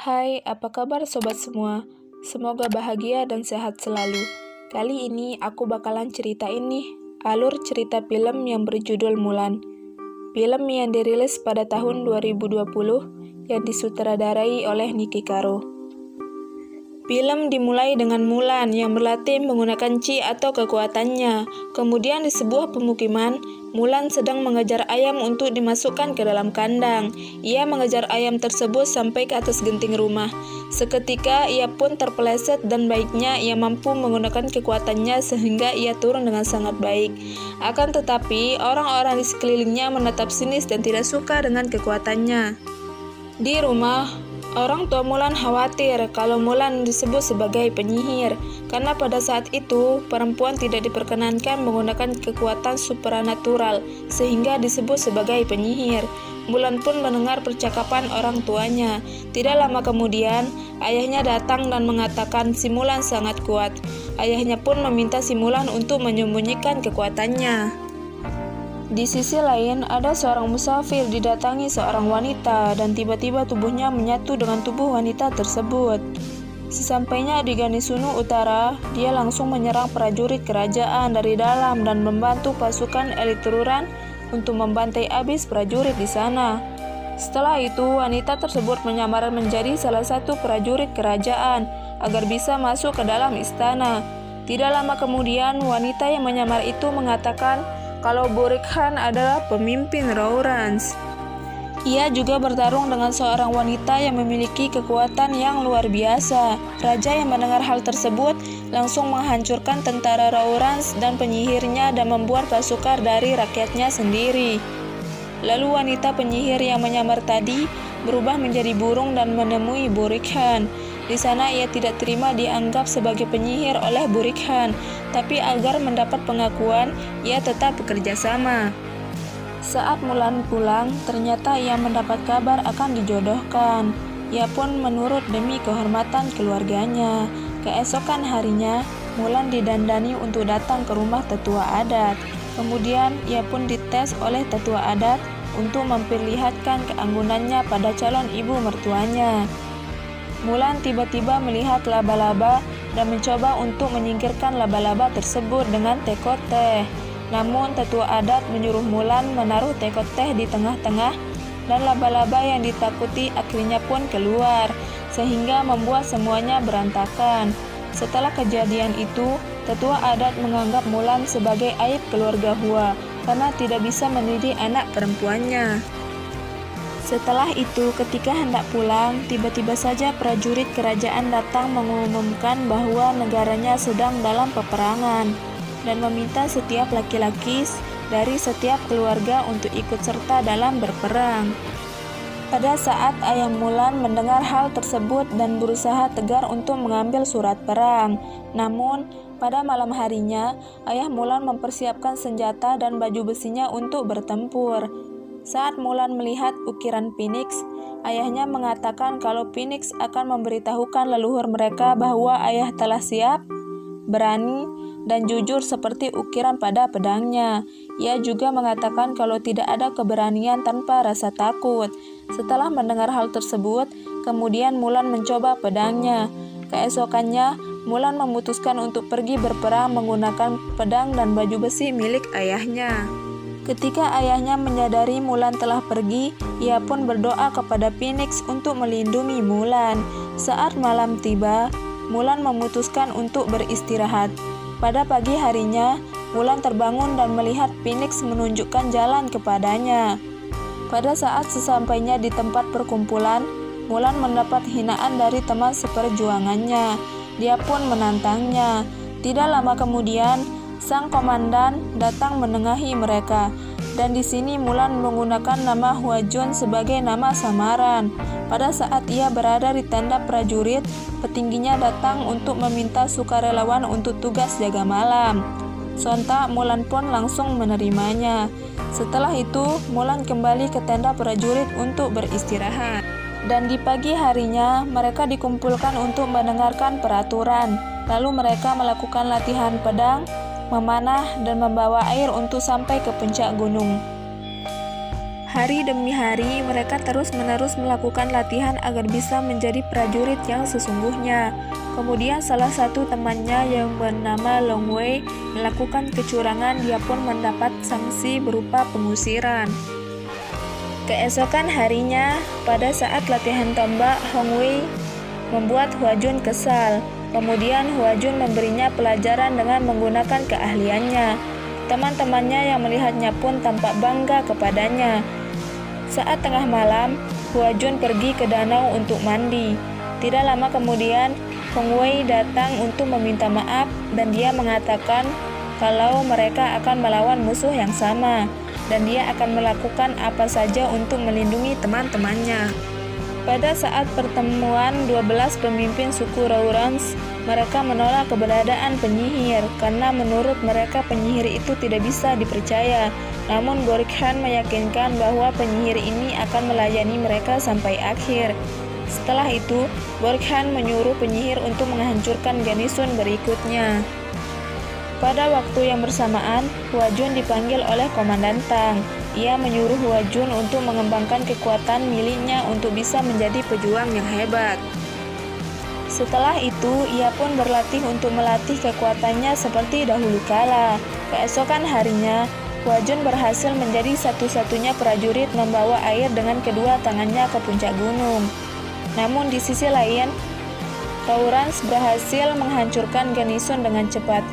Hai, apa kabar sobat semua? Semoga bahagia dan sehat selalu. Kali ini aku bakalan ceritain nih alur cerita film yang berjudul Mulan. Film yang dirilis pada tahun 2020 yang disutradarai oleh Niki Caro. Film dimulai dengan Mulan yang berlatih menggunakan Chi atau kekuatannya. Kemudian di sebuah pemukiman, Mulan sedang mengejar ayam untuk dimasukkan ke dalam kandang. Ia mengejar ayam tersebut sampai ke atas genting rumah. Seketika ia pun terpeleset dan baiknya ia mampu menggunakan kekuatannya sehingga ia turun dengan sangat baik. Akan tetapi, orang-orang di sekelilingnya menatap sinis dan tidak suka dengan kekuatannya. Di rumah, orang tua Mulan khawatir kalau Mulan disebut sebagai penyihir, karena pada saat itu perempuan tidak diperkenankan menggunakan kekuatan supranatural, sehingga disebut sebagai penyihir. Mulan pun mendengar percakapan orang tuanya. Tidak lama kemudian, ayahnya datang dan mengatakan si Mulan sangat kuat. Ayahnya pun meminta si Mulan untuk menyembunyikan kekuatannya. Di sisi lain, ada seorang musafir didatangi seorang wanita dan tiba-tiba tubuhnya menyatu dengan tubuh wanita tersebut. Sesampainya di Ganesunu Utara, dia langsung menyerang prajurit kerajaan dari dalam dan membantu pasukan elit Tururan untuk membantai habis prajurit di sana. Setelah itu, wanita tersebut menyamar menjadi salah satu prajurit kerajaan agar bisa masuk ke dalam istana. Tidak lama kemudian, wanita yang menyamar itu mengatakan kalau Burik Han adalah pemimpin Raurans. Ia juga bertarung dengan seorang wanita yang memiliki kekuatan yang luar biasa. Raja yang mendengar hal tersebut langsung menghancurkan tentara Raurans dan penyihirnya dan membuat pasukan dari rakyatnya sendiri. Lalu wanita penyihir yang menyamar tadi berubah menjadi burung dan menemui Burik Han. Di sana ia tidak terima dianggap sebagai penyihir oleh Burik Han, tapi agar mendapat pengakuan, ia tetap bekerja sama. Saat Mulan pulang, ternyata ia mendapat kabar akan dijodohkan. Ia pun menurut demi kehormatan keluarganya. Keesokan harinya, Mulan didandani untuk datang ke rumah tetua adat. Kemudian ia pun dites oleh tetua adat untuk memperlihatkan keanggunannya pada calon ibu mertuanya. Mulan tiba-tiba melihat laba-laba dan mencoba untuk menyingkirkan laba-laba tersebut dengan teko teh. Namun tetua adat menyuruh Mulan menaruh teko teh di tengah-tengah dan laba-laba yang ditakuti akhirnya pun keluar, sehingga membuat semuanya berantakan. Setelah kejadian itu, tetua adat menganggap Mulan sebagai aib keluarga Hua karena tidak bisa mendidik anak perempuannya. Setelah itu, ketika hendak pulang, tiba-tiba saja prajurit kerajaan datang mengumumkan bahwa negaranya sedang dalam peperangan dan meminta setiap laki-laki dari setiap keluarga untuk ikut serta dalam berperang. Pada saat ayah Mulan mendengar hal tersebut dan berusaha tegar untuk mengambil surat perang, namun pada malam harinya, ayah Mulan mempersiapkan senjata dan baju besinya untuk bertempur. Saat Mulan melihat ukiran Phoenix, ayahnya mengatakan kalau Phoenix akan memberitahukan leluhur mereka bahwa ayah telah siap, berani, dan jujur seperti ukiran pada pedangnya. Ia juga mengatakan kalau tidak ada keberanian tanpa rasa takut. Setelah mendengar hal tersebut, kemudian Mulan mencoba pedangnya. Keesokannya, Mulan memutuskan untuk pergi berperang menggunakan pedang dan baju besi milik ayahnya. Ketika ayahnya menyadari Mulan telah pergi, ia pun berdoa kepada Phoenix untuk melindungi Mulan. Saat malam tiba, Mulan memutuskan untuk beristirahat. Pada pagi harinya, Mulan terbangun dan melihat Phoenix menunjukkan jalan kepadanya. Pada saat sesampainya di tempat perkumpulan, Mulan mendapat hinaan dari teman seperjuangannya. Dia pun menantangnya. Tidak lama kemudian, sang komandan datang menengahi mereka, dan di sini Mulan menggunakan nama Hua Jun sebagai nama samaran. Pada saat ia berada di tenda prajurit, petingginya datang untuk meminta sukarelawan untuk tugas jaga malam. Sontak Mulan pun langsung menerimanya. Setelah itu, Mulan kembali ke tenda prajurit untuk beristirahat. Dan di pagi harinya, mereka dikumpulkan untuk mendengarkan peraturan. Lalu mereka melakukan latihan pedang, memanah, dan membawa air untuk sampai ke puncak gunung. Hari demi hari, mereka terus-menerus melakukan latihan agar bisa menjadi prajurit yang sesungguhnya. Kemudian salah satu temannya yang bernama Long Wei melakukan kecurangan, dia pun mendapat sanksi berupa pengusiran. Keesokan harinya, pada saat latihan tombak, Hong Wei membuat Hua Jun kesal. Kemudian Hua Jun memberinya pelajaran dengan menggunakan keahliannya. Teman-temannya yang melihatnya pun tampak bangga kepadanya. Saat tengah malam, Hua Jun pergi ke danau untuk mandi. Tidak lama kemudian, Hong Wei datang untuk meminta maaf dan dia mengatakan kalau mereka akan melawan musuh yang sama dan dia akan melakukan apa saja untuk melindungi teman-temannya. Pada saat pertemuan 12 pemimpin suku Raurans, mereka menolak keberadaan penyihir karena menurut mereka penyihir itu tidak bisa dipercaya. Namun Borikhan meyakinkan bahwa penyihir ini akan melayani mereka sampai akhir. Setelah itu, Borikhan menyuruh penyihir untuk menghancurkan garnison berikutnya. Pada waktu yang bersamaan, Hua Jun dipanggil oleh Komandan Tang. Ia menyuruh Hua Jun untuk mengembangkan kekuatan miliknya untuk bisa menjadi pejuang yang hebat. Setelah itu, ia pun berlatih untuk melatih kekuatannya seperti dahulu kala. Keesokan harinya, Hua Jun berhasil menjadi satu-satunya prajurit membawa air dengan kedua tangannya ke puncak gunung. Namun di sisi lain, Raurans berhasil menghancurkan garnison dengan cepat.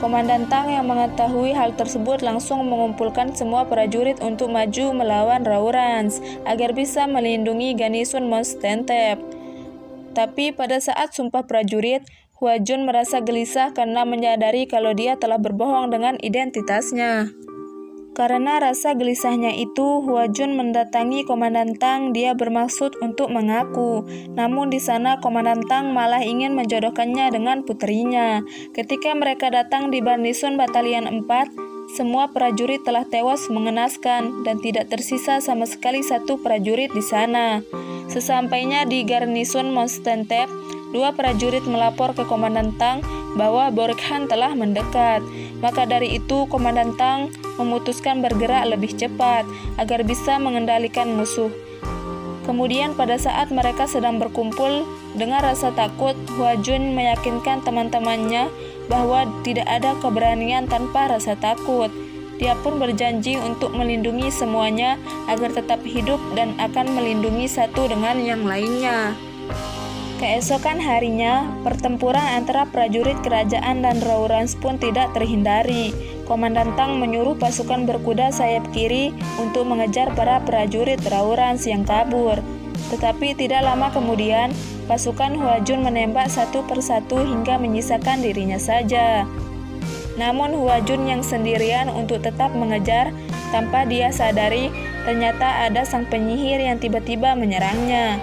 Komandan Tang yang mengetahui hal tersebut langsung mengumpulkan semua prajurit untuk maju melawan Raurans agar bisa melindungi garnison Mos Tentep. Tapi pada saat sumpah prajurit, Hua Jun merasa gelisah karena menyadari kalau dia telah berbohong dengan identitasnya. Karena rasa gelisahnya itu, Hua Jun mendatangi Komandan Tang. Dia bermaksud untuk mengaku. Namun di sana Komandan Tang malah ingin menjodohkannya dengan putrinya. Ketika mereka datang di garnison Batalion 4, semua prajurit telah tewas mengenaskan dan tidak tersisa sama sekali satu prajurit di sana. Sesampainya di garnison Mos Tentep, dua prajurit melapor ke Komandan Tang bahwa Borikhan telah mendekat. Maka dari itu, Komandan Tang memutuskan bergerak lebih cepat agar bisa mengendalikan musuh. Kemudian pada saat mereka sedang berkumpul, dengan rasa takut, Hua Jun meyakinkan teman-temannya bahwa tidak ada keberanian tanpa rasa takut. Dia pun berjanji untuk melindungi semuanya agar tetap hidup dan akan melindungi satu dengan yang lainnya. Keesokan harinya, pertempuran antara prajurit kerajaan dan Raurans pun tidak terhindari. Komandan Tang menyuruh pasukan berkuda sayap kiri untuk mengejar para prajurit Raurans yang kabur. Tetapi tidak lama kemudian, pasukan Hua Jun menembak satu persatu hingga menyisakan dirinya saja. Namun Hua Jun yang sendirian untuk tetap mengejar, tanpa dia sadari, ternyata ada sang penyihir yang tiba-tiba menyerangnya.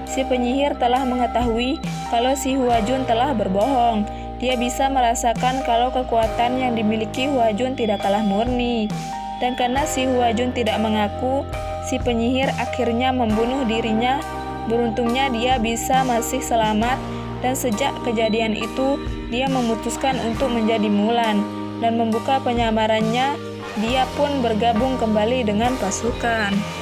Si penyihir telah mengetahui kalau si Hua Jun telah berbohong. Dia bisa merasakan kalau kekuatan yang dimiliki Hua Jun tidak kalah murni. Dan karena si Hua Jun tidak mengaku, si penyihir akhirnya membunuh dirinya. Beruntungnya dia bisa masih selamat, dan sejak kejadian itu, dia memutuskan untuk menjadi Mulan dan membuka penyamarannya. Dia pun bergabung kembali dengan pasukan.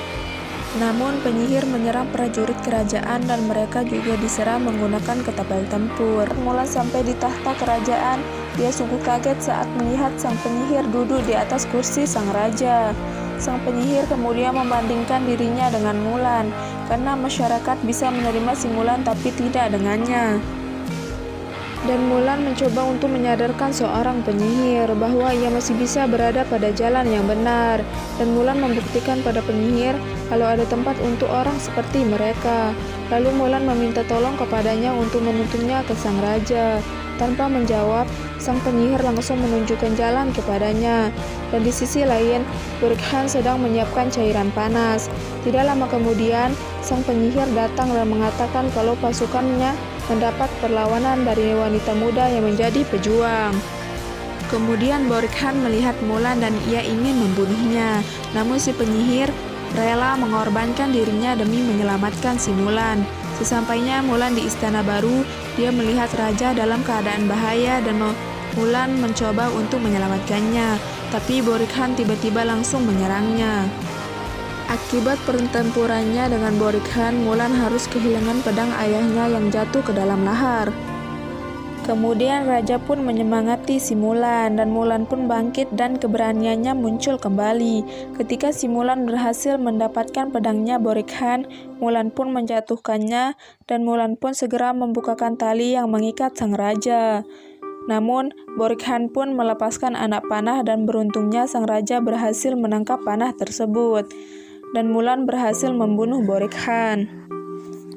Namun penyihir menyerang prajurit kerajaan dan mereka juga diserang menggunakan ketapel tempur. Mulan sampai di tahta kerajaan, dia sungguh kaget saat melihat sang penyihir duduk di atas kursi sang raja. Sang penyihir kemudian membandingkan dirinya dengan Mulan, karena masyarakat bisa menerima si Mulan tapi tidak dengannya. Dan Mulan mencoba untuk menyadarkan seorang penyihir bahwa ia masih bisa berada pada jalan yang benar. Dan Mulan membuktikan pada penyihir kalau ada tempat untuk orang seperti mereka. Lalu Mulan meminta tolong kepadanya untuk menuntunnya ke sang raja. Tanpa menjawab, sang penyihir langsung menunjukkan jalan kepadanya. Dan di sisi lain, Borikhan sedang menyiapkan cairan panas. Tidak lama kemudian, sang penyihir datang dan mengatakan kalau pasukannya mendapat perlawanan dari wanita muda yang menjadi pejuang. Kemudian Borikhan melihat Mulan dan ia ingin membunuhnya. Namun si penyihir rela mengorbankan dirinya demi menyelamatkan si Mulan. Sesampainya Mulan di istana baru, dia melihat raja dalam keadaan bahaya dan Mulan mencoba untuk menyelamatkannya. Tapi Borikhan tiba-tiba langsung menyerangnya. Akibat pertempurannya dengan Borikhan, Mulan harus kehilangan pedang ayahnya yang jatuh ke dalam lahar. Kemudian Raja pun menyemangati si Mulan, dan Mulan pun bangkit dan keberaniannya muncul kembali. Ketika si Mulan berhasil mendapatkan pedangnya Borikhan, Mulan pun menjatuhkannya, dan Mulan pun segera membukakan tali yang mengikat sang raja. Namun, Borikhan pun melepaskan anak panah dan beruntungnya sang raja berhasil menangkap panah tersebut. Dan Mulan berhasil membunuh Borikhan.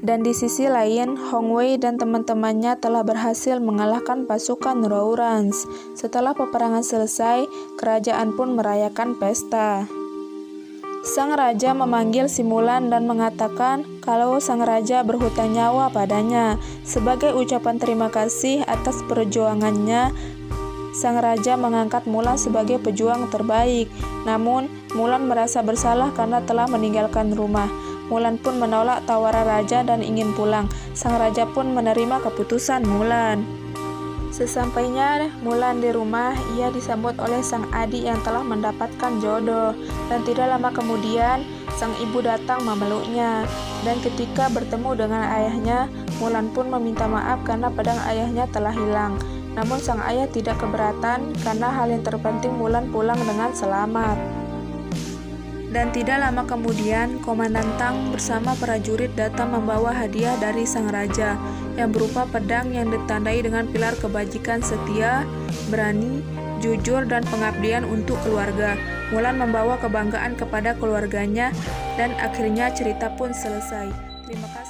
Dan di sisi lain, Hong Wei dan teman-temannya telah berhasil mengalahkan pasukan Rouran. Setelah peperangan selesai, kerajaan pun merayakan pesta. Sang raja memanggil si Mulan dan mengatakan kalau sang raja berhutang nyawa padanya. Sebagai ucapan terima kasih atas perjuangannya, sang raja mengangkat Mulan sebagai pejuang terbaik. Namun, Mulan merasa bersalah karena telah meninggalkan rumah. Mulan pun menolak tawaran raja dan ingin pulang. Sang raja pun menerima keputusan Mulan. Sesampainya Mulan di rumah, ia disambut oleh sang adik yang telah mendapatkan jodoh. Dan tidak lama kemudian, sang ibu datang memeluknya. Dan ketika bertemu dengan ayahnya, Mulan pun meminta maaf karena pedang ayahnya telah hilang. Namun sang ayah tidak keberatan karena hal yang terpenting Mulan pulang dengan selamat. Dan tidak lama kemudian, Komandan Tang bersama prajurit datang membawa hadiah dari sang raja, yang berupa pedang yang ditandai dengan pilar kebajikan setia, berani, jujur, dan pengabdian untuk keluarga. Mulan membawa kebanggaan kepada keluarganya, dan akhirnya cerita pun selesai. Terima kasih.